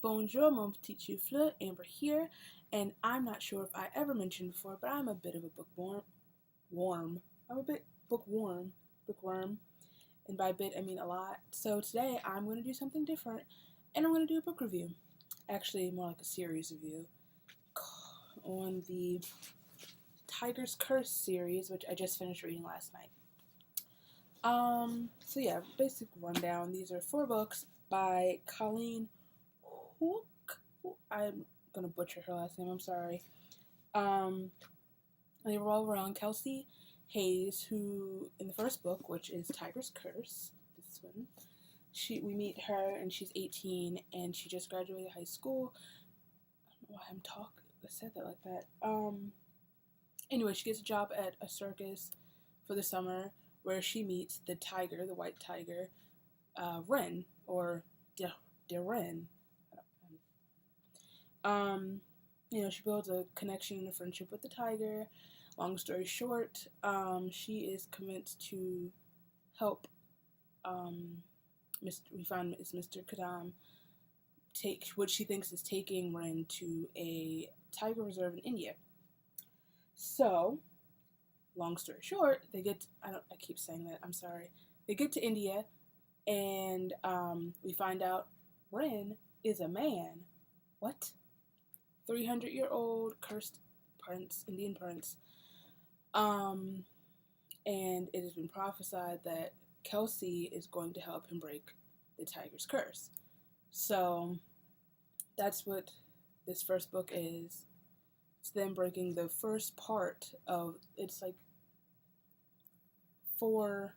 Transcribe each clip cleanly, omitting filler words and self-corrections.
Bonjour, mon petit chou-fleur, Amber here, and I'm not sure if I ever mentioned before, but I'm a bit of a bookworm. I'm a bit bookworm, and by bit I mean a lot. So today I'm going to do something different, and I'm going to do a book review. Actually, more like a series review on the Tiger's Curse series, which I just finished reading last night. So yeah, basic rundown. These are 4 books by Colleen Houck. I'm gonna butcher her last name, I'm sorry. They revolve around Kelsey Hayes, who in the first book, which is Tiger's Curse, this one, we meet her and she's 18 and she just graduated high school. I don't know why I said that like that. Anyway, she gets a job at a circus for the summer where she meets the tiger, the white tiger, Ren, or de Ren. She builds a connection and a friendship with the tiger. Long story short, she is convinced to help, we find it's Mr. Kadam, take what she thinks is taking Ren to a tiger reserve in India. So, long story short, they get, I keep saying that, I'm sorry. They get to India, and we find out Ren is a man. What? 300-year-old cursed prince, Indian prince. And it has been prophesied that Kelsey is going to help him break the tiger's curse. So that's what this first book is. It's them breaking the first part of, it's like a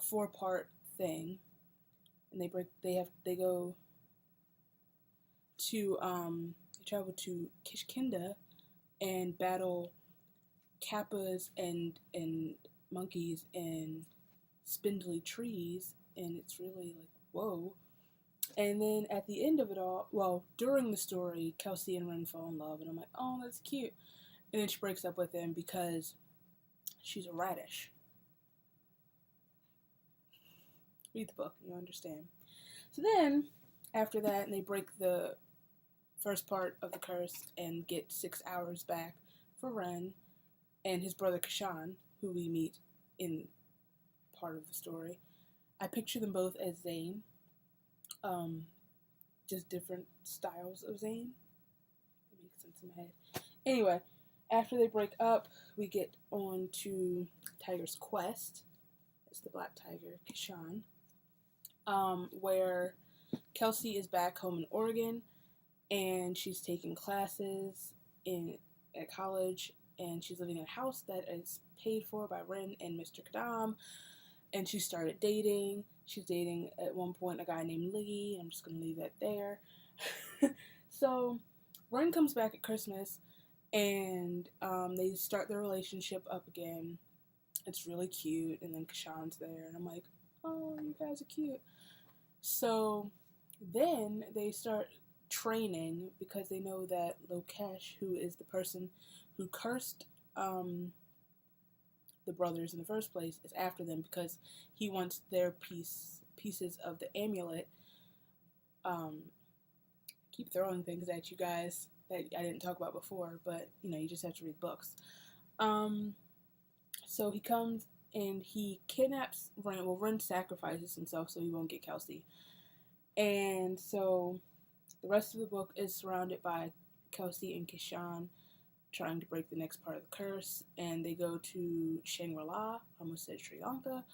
4-part thing, and they go to travel to Kishkinda and battle kappas and monkeys and spindly trees, and it's really like, whoa. And then at the end of it all, well, during the story, Kelsey and Ren fall in love, and I'm like, oh, that's cute. And then she breaks up with him because she's a radish. Read the book, you'll understand. So then, after that, and they break the first part of the curse and get 6 hours back for Ren and his brother Kashan, who we meet in part of the story. I picture them both as Zane. Just different styles of Zane. It makes sense in my head. Anyway, after they break up, we get on to Tiger's Quest. It's the black tiger, Kashan. Where Kelsey is back home in Oregon, and she's taking classes at college, and she's living in a house that is paid for by Ren and Mr. Kadam, and she started dating. She's dating, at one point, a guy named Lee. I'm just going to leave that there. So, Ren comes back at Christmas, and they start their relationship up again. It's really cute, and then Kashan's there, and I'm like, oh, you guys are cute. So, then they start training because they know that Lokesh, who is the person who cursed the brothers in the first place, is after them because he wants their pieces of the amulet. Keep throwing things at you guys that I didn't talk about before, but you just have to read books. So he comes and he kidnaps Ren. Well, Ren sacrifices himself so he won't get Kelsey. And so the rest of the book is surrounded by Kelsey and Kashan trying to break the next part of the curse, and they go to Shangri-La, I almost said Sri Lanka,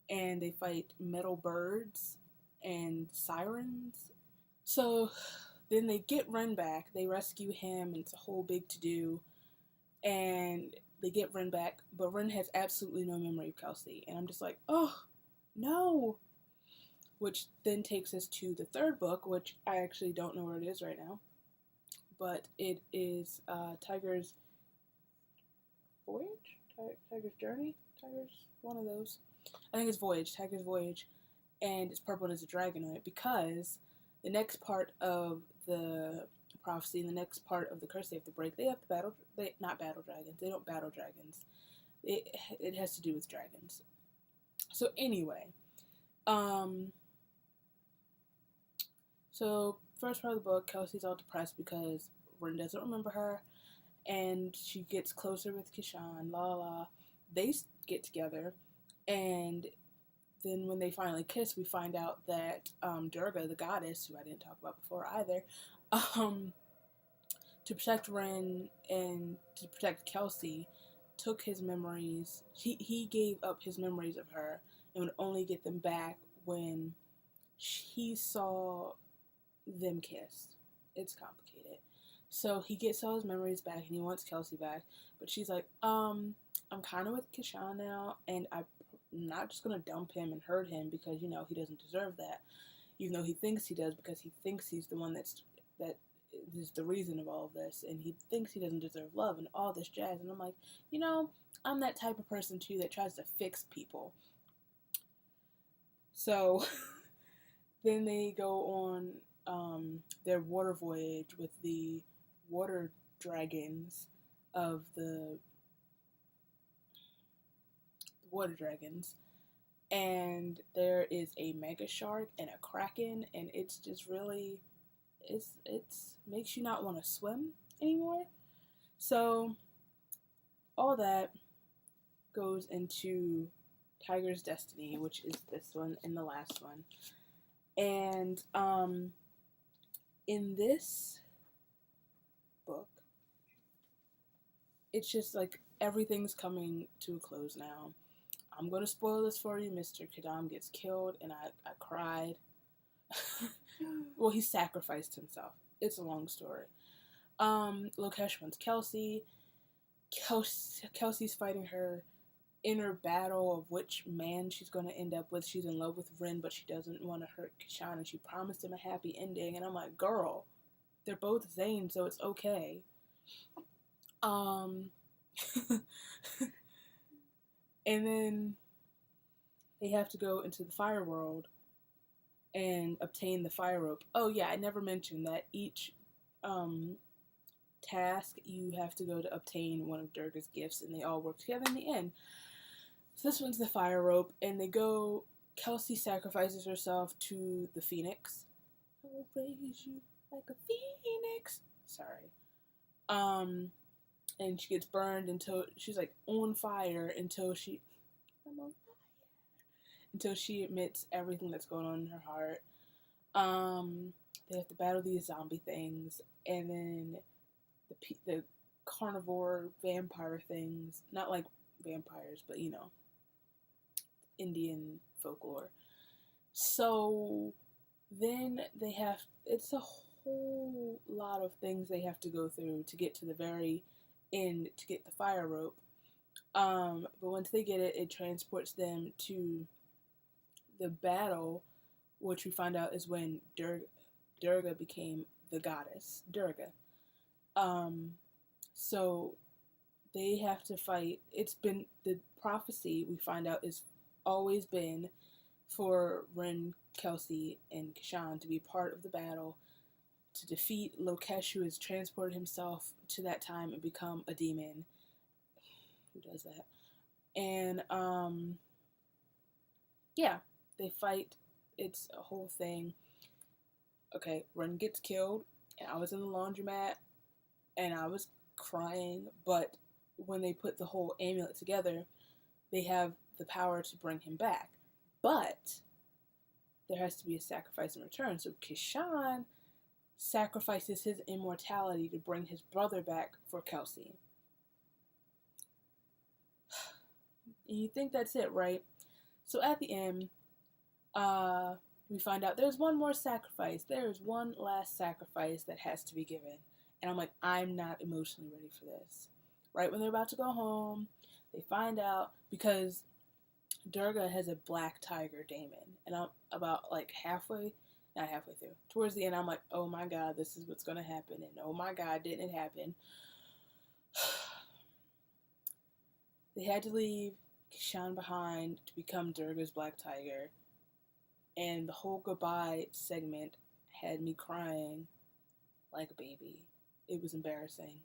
and they fight metal birds and sirens. So then they get Ren back, they rescue him, and it's a whole big to-do, and they get Ren back, but Ren has absolutely no memory of Kelsey, and I'm just like, oh, no! Which then takes us to the third book, which I actually don't know where it is right now, but it is Tiger's Voyage? Tiger's Journey? Tiger's one of those. I think it's Voyage, Tiger's Voyage, and it's purple and there's a dragon on it because the next part of the prophecy and the next part of the curse they have to break, they have to not battle dragons, they don't battle dragons. It has to do with dragons. So anyway, So, first part of the book, Kelsey's all depressed because Rin doesn't remember her, and she gets closer with Kishan, la la la. They get together, and then when they finally kiss, we find out that Durga, the goddess, who I didn't talk about before either, um, to protect Ren and to protect Kelsey, took his memories. He gave up his memories of her and would only get them back when he saw them kiss. It's complicated. So he gets all his memories back and he wants Kelsey back, but she's like, I'm kind of with Kishan now, and I'm not just gonna dump him and hurt him because he doesn't deserve that, even though he thinks he does because he thinks he's the one that is the reason of all of this, and he thinks he doesn't deserve love and all this jazz. And I'm like, I'm that type of person too that tries to fix people. So then they go on their water voyage with the water dragons of the water dragons, and there is a mega shark and a kraken, and it's just really it's makes you not want to swim anymore. So all that goes into Tiger's Destiny, which is this one and the last one. And in this book, it's just like everything's coming to a close now. I'm going to spoil this for you. Mr. Kadam gets killed, and I cried. Well, he sacrificed himself. It's a long story. Lokesh wants Kelsey. Kelsey's fighting her inner battle of which man she's going to end up with. She's in love with Rin, but she doesn't want to hurt Kishan, and she promised him a happy ending. And I'm like, girl, they're both Zane, so it's okay. And then they have to go into the fire world and obtain the fire rope. Oh yeah, I never mentioned that each task you have to go to obtain one of Durga's gifts, and they all work together in the end. So this one's the fire rope, and they go. Kelsey sacrifices herself to the phoenix. I will raise you like a phoenix. Sorry. And she gets burned until she's like on fire until she admits everything that's going on in her heart. They have to battle these zombie things, and then the carnivore vampire things, not like vampires, but Indian folklore. So then it's a whole lot of things they have to go through to get to the very end to get the fire rope. But once they get it, it transports them to the battle, which we find out is when Durga became the goddess, Durga. So they have to fight. It's been the prophecy we find out is always been for Ren, Kelsey, and Kishan to be part of the battle to defeat Lokesh, who has transported himself to that time and become a demon. Who does that? And yeah, they fight. It's a whole thing. Okay, Ren gets killed, and I was in the laundromat, and I was crying, but when they put the whole amulet together, they have the power to bring him back. But there has to be a sacrifice in return. So Kishan sacrifices his immortality to bring his brother back for Kelsey. And you think that's it, right? So at the end, we find out there's one more sacrifice. There's one last sacrifice that has to be given. And I'm like, I'm not emotionally ready for this. Right when they're about to go home, they find out because Durga has a black tiger daemon. And I'm about like not halfway through. Towards the end, I'm like, oh my god, this is what's going to happen. And oh my god, didn't it happen? They had to leave Kishan behind to become Durga's black tiger. And the whole goodbye segment had me crying like a baby. It was embarrassing.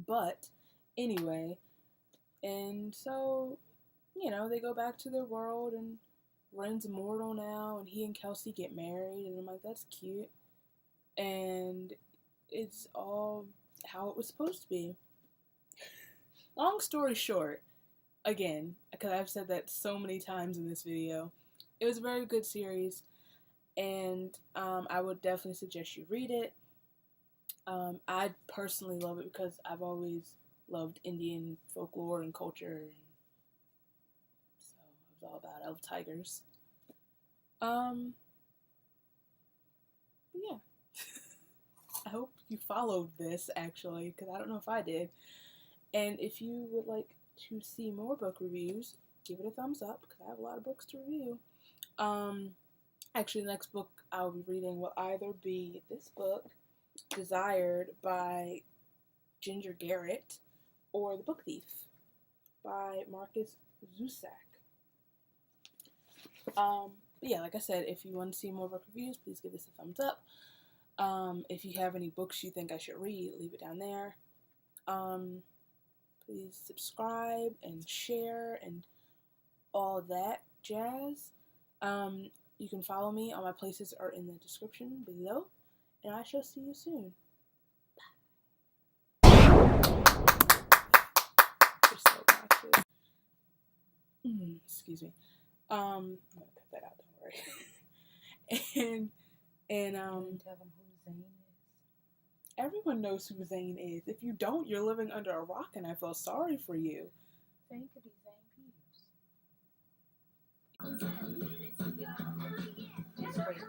But anyway, and so they go back to their world, and Ren's immortal now, and he and Kelsey get married, and I'm like, that's cute. And it's all how it was supposed to be. Long story short, again, because I've said that so many times in this video, it was a very good series, and I would definitely suggest you read it. I personally love it because I've always loved Indian folklore and culture, and so I was all about elf tigers. But yeah. I hope you followed this, actually, because I don't know if I did. And if you would like to see more book reviews, give it a thumbs up, because I have a lot of books to review. Actually, the next book I'll be reading will either be this book, Desired by Ginger Garrett, or The Book Thief by Marcus Zusak. But yeah, like I said, if you want to see more book reviews, please give this a thumbs up. If you have any books you think I should read, leave it down there. Please subscribe and share and all that jazz. You can follow me. All my places are in the description below, and I shall see you soon. Bye. You're so obnoxious. Excuse me. I'm gonna cut that out. Don't worry. and Tell them who Zane is. Everyone knows who Zane is. If you don't, you're living under a rock, and I feel sorry for you. Zane could be Zane Peters. Just wait.